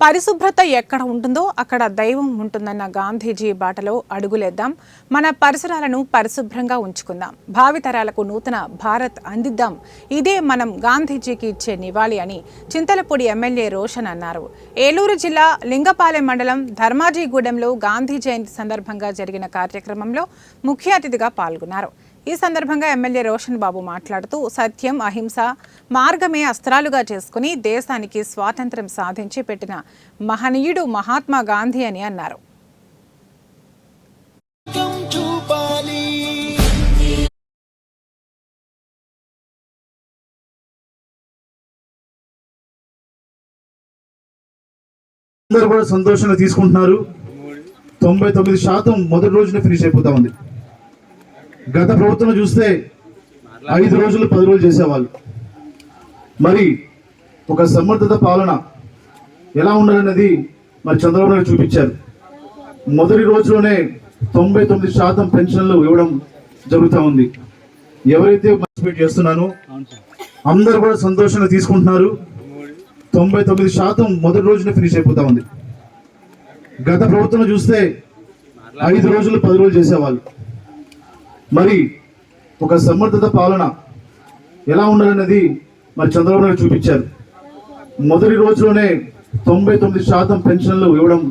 పరిశుభ్రత ఎక్కడ ఉంటుందో అక్కడ దైవం ఉంటుందన్న గాంధీజీ బాటలో అడుగులేద్దాం. మన పరిసరాలను పరిశుభ్రంగా ఉంచుకుందాం. భావితరాలకు నూతన భారత్ అందిద్దాం. ఇదే మనం గాంధీజీకి ఇచ్చే నివాళి అని చింతలపూడి ఎమ్మెల్యే రోషన్ అన్నారు. ఏలూరు జిల్లా లింగపాలెం మండలం ధర్మాజీగూడెంలో గాంధీ జయంతి సందర్భంగా జరిగిన కార్యక్రమంలో ముఖ్య అతిథిగా పాల్గొన్నారు. ఈ సందర్భంగా ఎమ్మెల్యే రోషన్ బాబు మాట్లాడుతూ సత్యం, అహింస మార్గమే అస్త్రాలుగా చేసుకుని దేశానికి స్వాతంత్ర్యం సాధించి పెట్టిన మహనీయుడు మహాత్మా గాంధీ అని అన్నారు. అందరూ కూడా సంతోషంగా తీసుకుంటున్నారు. 99% మొదటి రోజున ఫినిష్ అయిపోతా ఉంది. గత ప్రభుత్వం చూస్తే 5 రోజులు 10 రోజులు చేసేవాళ్ళు. మరి ఒక సమర్థత పాలన ఎలా ఉండాలనేది మరి చంద్రబాబు నాయుడు చూపించారు. మొదటి రోజులోనే 99% పెన్షన్లు ఇవ్వడం జరుగుతూ ఉంది. ఎవరైతే పార్టిసిపేట్ చేస్తున్నానో అందరూ కూడా సంతోషంగా తీసుకుంటున్నారు. 99% మొదటి రోజున ఫినిష్ అయిపోతా ఉంది. గత ప్రభుత్వం చూస్తే 5 రోజులు 10 రోజులు చేసేవాళ్ళు. మరి ఒక సమర్థత పాలన ఎలా ఉండాలనేది మరి చంద్రబాబు నాయుడు చూపించారు. మొదటి రోజులోనే 99% పెన్షన్లు ఇవ్వడం